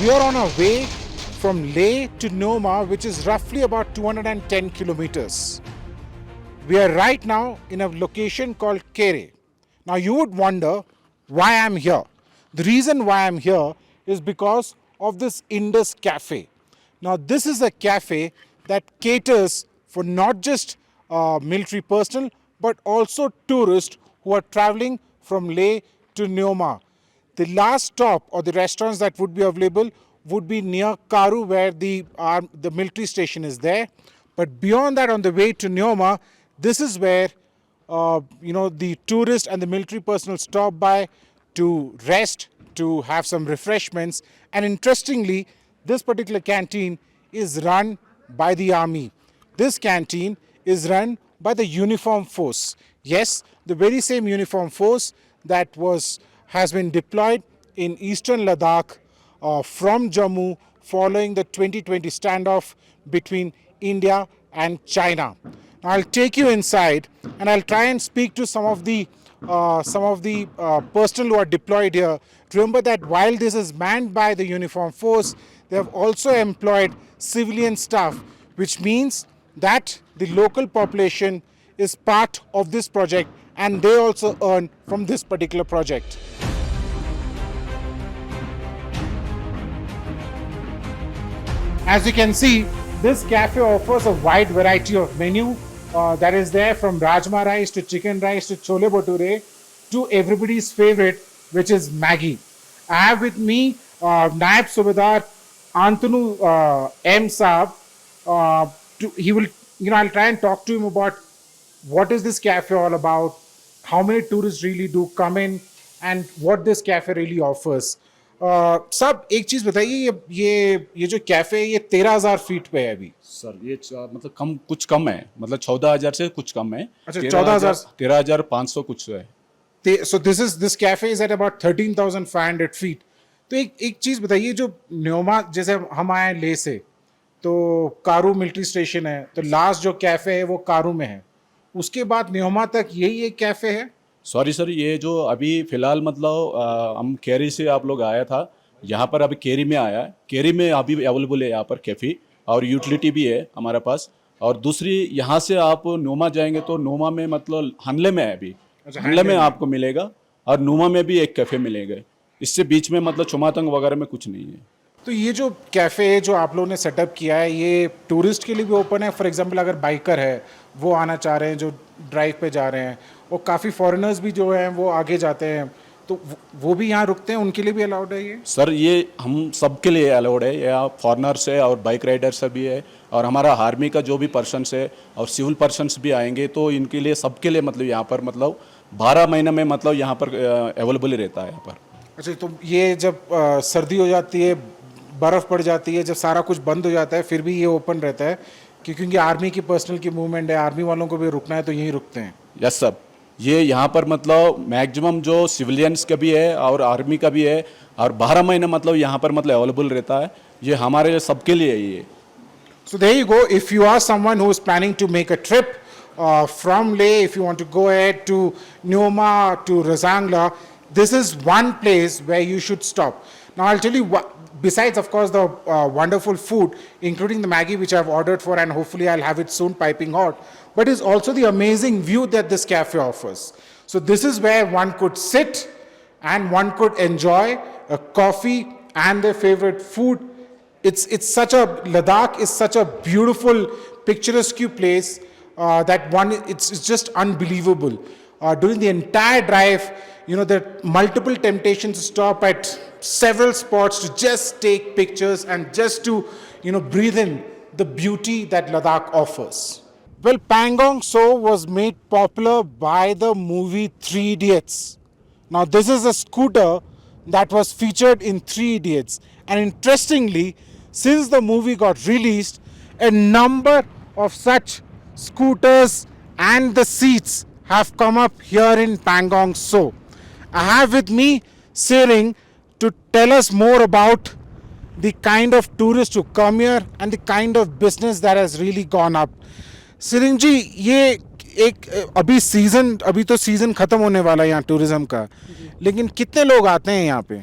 We are on our way from Leh to Noma, which is roughly about 210 kilometers. We are right now in a location called Kere. Now you would wonder why I'm here. The reason why I'm here is because of this Indus cafe. Now this is a cafe that caters for not just military personnel but also tourists who are traveling from Leh to Noma. The last stop or the restaurants that would be available would be near Karu, where the military station is there. But beyond that, on the way to Neoma, this is where the tourists and the military personnel stop by to rest, to have some refreshments. And interestingly, this particular canteen is run by the army. This canteen is run by the uniform force. Yes, the very same uniform force that has been deployed in eastern Ladakh from Jammu following the 2020 standoff between India and China. Now I'll take you inside and I'll try and speak to some of the personnel who are deployed here. Remember that while this is manned by the uniform force, they have also employed civilian staff, which means that the local population is part of this project and they also earn from this particular project. As you can see, this cafe offers a wide variety of menu that is there, from rajma rice to chicken rice to chole bhature to everybody's favorite, which is Maggi. I have with me Naib Subedar Antanu M. Saab. I'll try and talk to him about what is this cafe all about, how many tourists really do come in, and what this cafe really offers. साहब एक चीज बताइए, ये जो cafe है ये 13,000 feet पे है अभी. सर ये मतलब कुछ कम है, मतलब 14,000 से कुछ कम है. अच्छा, 13,500 कुछ है. So this cafe is at about 13,500 feet. तो एक चीज बताइए, जो न्योमा, जैसे हम आए ले से, तो कारू मिलिट्री स्टेशन है, तो लास्ट जो कैफे है वो कारू में है, उसके बाद न्योमा तक यही एक कैफे है. सॉरी सर, ये जो अभी फ़िलहाल मतलब हम केरी से आप लोग आया था, यहाँ पर अभी केरी में आया है. केरी में अभी अवेलेबल है यहाँ पर कैफ़े और यूटिलिटी भी है हमारे पास. और दूसरी, यहाँ से आप नोमा जाएंगे तो नोमा में मतलब हनले में है अभी. अच्छा, हनले में आपको मिलेगा और नोमा में भी एक कैफ़े मिलेगा. इससे बीच में मतलब चुमातंग वगैरह में कुछ नहीं है. तो ये जो कैफ़े है जो आप लोगों ने सेटअप किया है, ये टूरिस्ट के लिए भी ओपन है? फॉर एग्जांपल अगर बाइकर है, वो आना चाह रहे हैं, जो ड्राइव पे जा रहे हैं, और काफ़ी फॉरेनर्स भी जो हैं वो आगे जाते हैं, तो वो भी यहाँ रुकते हैं, उनके लिए भी अलाउड है ये? सर ये हम सब के लिए अलाउड है. यहाँ फॉरेनर्स है और बाइक राइडर्स भी है, और हमारा आर्मी का जो भी पर्सनस है और सिविल पर्सनस भी आएंगे, तो इनके लिए सबके लिए मतलब यहाँ पर मतलब 12 महीने में मतलब यहाँ पर अवेलेबल ही रहता है यहाँ पर. अच्छा, तो ये जब सर्दी हो जाती है, बर्फ़ पड़ जाती है, जब सारा कुछ बंद हो जाता है, फिर भी ये ओपन रहता है क्योंकि आर्मी की पर्सनल की मूवमेंट है, आर्मी वालों को भी रुकना है तो यहीं रुकते हैं? यस सर, ये यहाँ पर मतलब मैक्सिमम जो सिविलियंस का भी है और आर्मी का भी है, और 12 महीने मतलब यहाँ पर मतलब अवेलेबल रहता है. ये हमारे सबके लिए है ये. So there you go. If you are someone who is planning to make a trip from Leh, if you want to go ahead to Neoma, to Razangla, this is one place where you should stop. Now I'll tell you what, besides of course the wonderful food, including the Maggi which I've ordered for, and hopefully I'll have it soon piping hot, but it's also the amazing view that this cafe offers. So this is where one could sit and one could enjoy a coffee and their favorite food. Ladakh is such a beautiful, picturesque place that it's just unbelievable. During the entire drive, there are multiple temptations to stop at several spots to just take pictures and just to, breathe in the beauty that Ladakh offers. Well, Pangong Tso was made popular by the movie Three Idiots. Now, this is a scooter that was featured in Three Idiots. And interestingly, since the movie got released, a number of such scooters and the seats have come up here in Pangong Tso. I have with me Singh to tell us more about the kind of tourists who come here and the kind of business that has really gone up. Singh जी, ये अभी तो season खत्म होने वाला है यहाँ tourism का, लेकिन कितने लोग आते हैं यहाँ पे?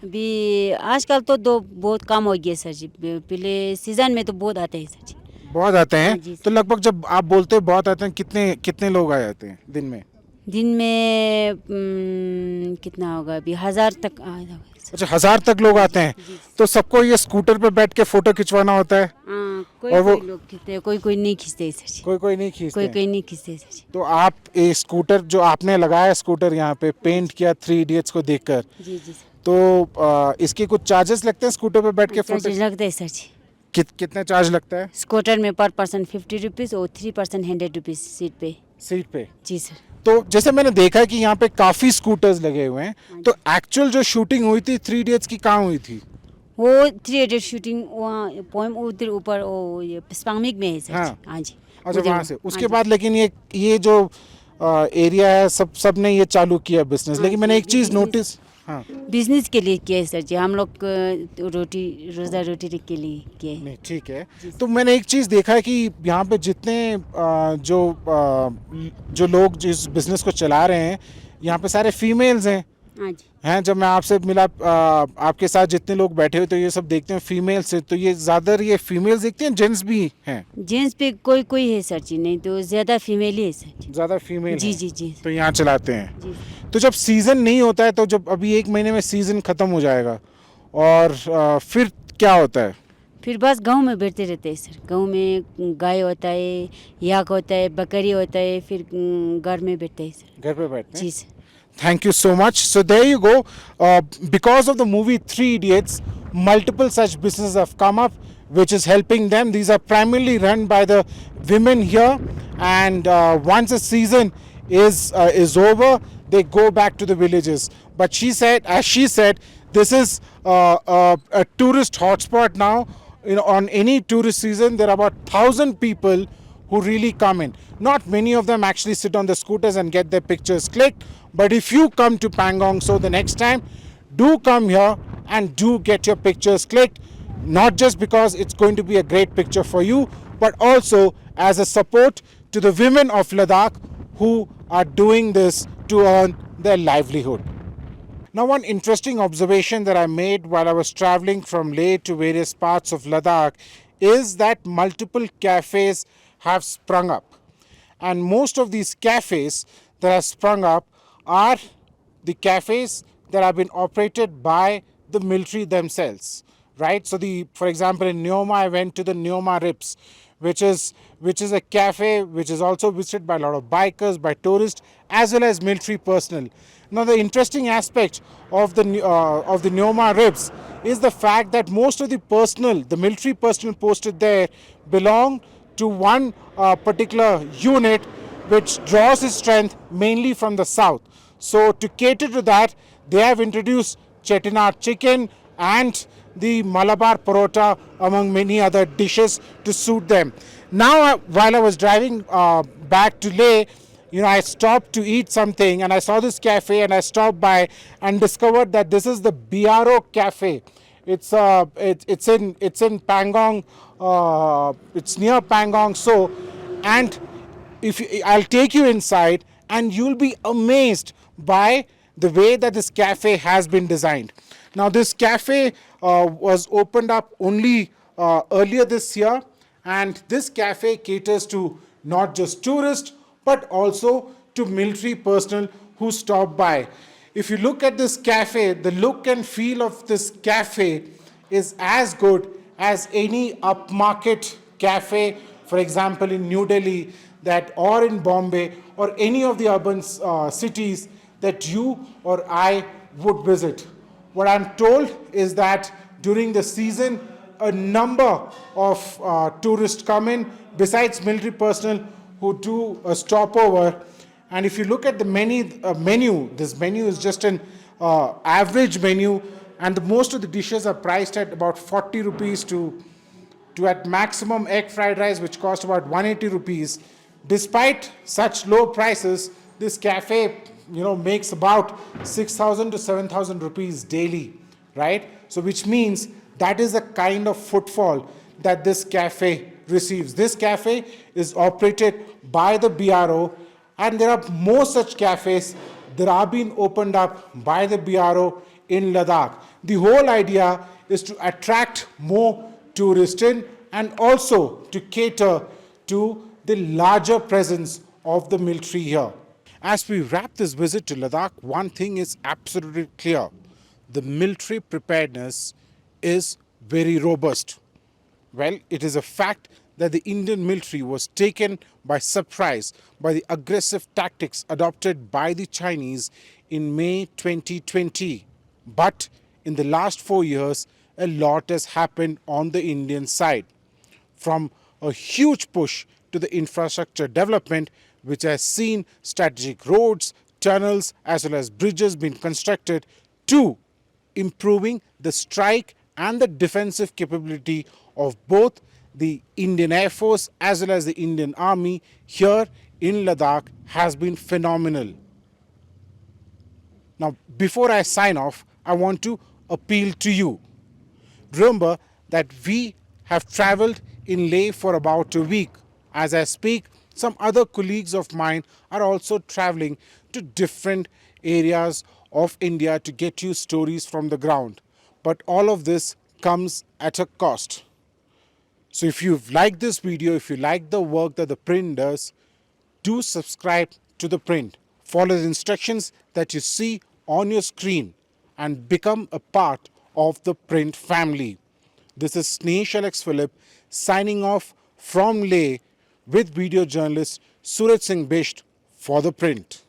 अभी आजकल तो दो बहुत कम हो गया सर जी, पहले सीजन में तो बहुत आते हैं सर जी। बहुत आते हाँ हैं जी तो सर। लगभग जब आप बोलते हैं बहुत आते हैं कितने कितने लोग आ जाते हैं दिन में? दिन में कितना होगा, अभी 1000 तक आ जाएगा सर। अच्छा 1000 तक लोग आते हैं। जी। तो सबको ये स्कूटर पे बैठ के फोटो खिंचवाना होता है हाँ, कोई और वो कोई लोग खींचते हैं, कोई कोई नहीं खींचते हैं सर जी। कोई कोई नहीं खींचते कोई हैं। कोई नहीं खींचते हैं सर जी। तो आप ये स्कूटर जो आपने लगाया स्कूटर यहाँ पे पेंट किया थ्री इडियट्स को देखकर, जी जी सर। तो इसके कुछ चार्जेस लगते हैं स्कूटर पे बैठ के फोटो? चार्जेस लगते हैं सर जी। कितने चार्ज लगता है स्कूटर में पर पर्सन 50 रुपीज़ और 3% 100 रुपीज़ सीट पे। सीट पे? जी सर। तो जैसे मैंने देखा कि यहाँ पे काफी स्कूटर्स लगे हुए हैं, तो एक्चुअल जो शूटिंग हुई थी थ्री इडियट्स की कहाँ हुई थी? वो 3 शूटिंग वहाँ पोएम उधर ऊपर वो ये पिस्पांगमिक में है सर हाँ। जी। हाँ जी। अच्छा उधर- वहाँ से हाँ उसके जी। बाद लेकिन ये जो एरिया है सब ने ये चालू किया बिजनेस, हाँ लेकिन जी, मैंने एक ये चीज़ business- नोटिस, हाँ बिजनेस के लिए किया है सर जी, हम लोग रोटी रोज़ा रोटी के लिए किया है। नहीं ठीक है। तो मैंने एक चीज़ देखा है कि यहाँ पे जितने जो लोग जिस बिजनेस को चला रहे हैं यहाँ पे सारे फीमेल्स हैं। हाँ जी। हैं जब मैं आपसे मिला आपके साथ जितने लोग बैठे हुए तो ये सब देखते हैं फीमेल्स हैं, तो ये ज़्यादातर ये फीमेल्स देखते हैं जेंट्स भी हैं? जेंट्स पे कोई कोई है सर जी, नहीं तो ज़्यादा फीमेल ही है सर जी। ज़्यादा फीमेल जी हैं, जी जी तो यहाँ चलाते हैं। जी। तो जब सीज़न नहीं होता है, तो जब अभी एक महीने में सीज़न ख़त्म हो जाएगा और फिर क्या होता है? फिर बस गांव में बैठते रहते हैं सर, गांव में गाय होता है, याक होता है, बकरी होता है, फिर घर में बैठते हैं सर। घर पे बैठते हैं। जी sir. Thank you so much. So there you go. Because of the movie Three Idiots, multiple such businesses have come up, which is helping them. These are primarily run by the women here, and once the season is over, they go back to the villages. But she said, as she said, this is a tourist hotspot now. You know, on any tourist season, there are about 1,000 people who really come in. Not many of them actually sit on the scooters and get their pictures clicked. But if you come to Pangong Tso the next time, do come here and do get your pictures clicked. Not just because it's going to be a great picture for you, but also as a support to the women of Ladakh who are doing this to earn their livelihood. Now, one interesting observation that I made while I was traveling from Leh to various parts of Ladakh is that multiple cafes have sprung up. And most of these cafes that have sprung up are the cafes that have been operated by the military themselves, right? So, for example, in Neoma, I went to the Neoma Rips, which is a cafe which is also visited by a lot of bikers, by tourists, as well as military personnel. Now, the interesting aspect of the Neoma Ribs is the fact that most of the personnel, the military personnel posted there, belong to one particular unit which draws its strength mainly from the south. So, to cater to that, they have introduced Chettinad chicken and the Malabar parota among many other dishes to suit them. Now, while I was driving back to Leh, you know, I stopped to eat something and I saw this cafe and I stopped by and discovered that this is the BRO Cafe. It's in Pangong, it's near Pangong Tso, and I'll take you inside and you'll be amazed by the way that this cafe has been designed. Now, this cafe was opened up only earlier this year, and this cafe caters to not just tourists but also to military personnel who stop by. If you look at this cafe, the look and feel of this cafe is as good as any upmarket cafe, for example, in New Delhi, or in Bombay, or any of the urban cities that you or I would visit. What I'm told is that during the season, a number of tourists come in, besides military personnel who do a stopover. And if you look at the menu, this menu is just an average menu, and most of the dishes are priced at about 40 rupees to at maximum egg fried rice, which cost about 180 rupees. Despite such low prices, this cafe, you know, makes about 6,000 to 7,000 rupees daily, right? So which means that is the kind of footfall that this cafe receives. This cafe is operated by the BRO, and there are more such cafes that are being opened up by the BRO in Ladakh. The whole idea is to attract more tourists in and also to cater to the larger presence of the military here. As we wrap this visit to Ladakh, one thing is absolutely clear. The military preparedness is very robust. Well, it is a fact that the Indian military was taken by surprise by the aggressive tactics adopted by the Chinese in May 2020. But in the last 4 years, a lot has happened on the Indian side. From a huge push to the infrastructure development, which has seen strategic roads, tunnels, as well as bridges being constructed, to improving the strike and the defensive capability of both the Indian Air Force as well as the Indian Army here in Ladakh has been phenomenal. Now, before I sign off, I want to appeal to you. Remember that we have traveled in Leh for about a week. As I speak, some other colleagues of mine are also traveling to different areas of India to get you stories from the ground. But all of this comes at a cost. So if you've liked this video, if you like the work that ThePrint does, do subscribe to ThePrint. Follow the instructions that you see on your screen and become a part of the Print family. This is Snehesh Alex Philip signing off from Leh with video journalist Suraj Singh Bisht for ThePrint.